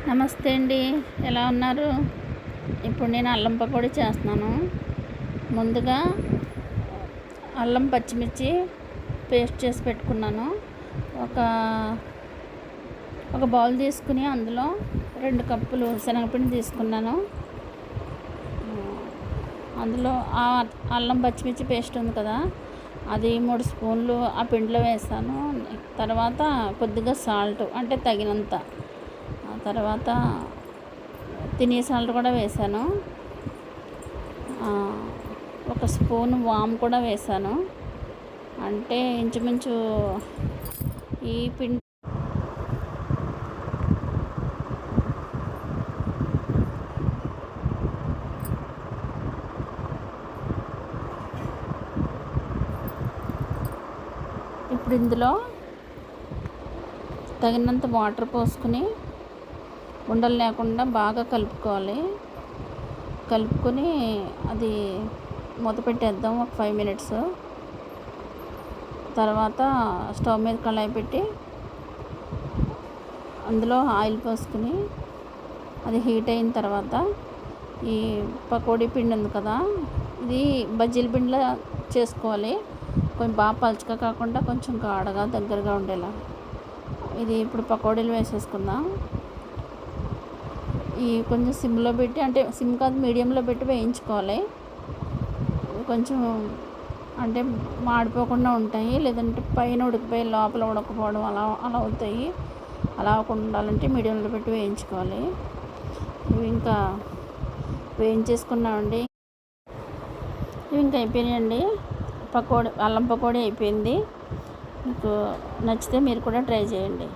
నమస్తే అండి, ఎలా ఉన్నారు? ఇప్పుడు నేను అల్లం పకోడీ చేస్తున్నాను. ముందుగా అల్లం పచ్చిమిర్చి పేస్ట్ చేసి పెట్టుకున్నాను. ఒక ఒక బౌల్ తీసుకుని అందులో 2 కప్పులు శనగపిండి తీసుకున్నాను. అందులో ఆ అల్లం పచ్చిమిర్చి పేస్ట్ ఉంది కదా, అది 3 స్పూన్లు ఆ పిండిలో వేసాను. తర్వాత కొద్దిగా సాల్ట్ అంటే తగినంత, తర్వాత తినే సాల్ట్ కూడా వేసాను. 1 స్పూన్ వాము కూడా వేసాను. అంటే ఇంచుమించు ఈ పిండి ఇప్పుడు ఇందులో తగినంత వాటర్ పోసుకుని ఉండలు లేకుండా బాగా కలుపుకొని అది మూత పెట్టేద్దాం ఒక 5 మినిట్స్. తర్వాత స్టవ్ మీద కళాయి పెట్టి అందులో ఆయిల్ పోసుకుని అది హీట్ అయిన తర్వాత ఈ పకోడీ పిండి ఉంది కదా, ఇది బజ్జీల పిండిలా చేసుకోవాలి. కొంచెం బాగా పలుచగా కాకుండా కొంచెం గాఢగా దగ్గరగా ఉండేలా. ఇది ఇప్పుడు పకోడీలు వేసేసుకుందాం. ఈ కొంచెం సిమ్లో పెట్టి, అంటే సిమ్ కాదు మీడియంలో పెట్టి వేయించుకోవాలి. కొంచెం అంటే మాడిపోకుండా ఉంటాయి, లేదంటే పైన ఉడికిపోయి లోపల ఉడకపోవడం అలా అవుతాయి. అలా అవ్వకుండా ఉండాలంటే మీడియంలో పెట్టి వేయించుకోవాలి. ఇవి ఇంకా వేయించేసుకున్నామండి. ఇవి ఇంకా అయిపోయినాయండి. అల్లం పకోడీ అయిపోయింది. మీకు నచ్చితే మీరు కూడా ట్రై చేయండి.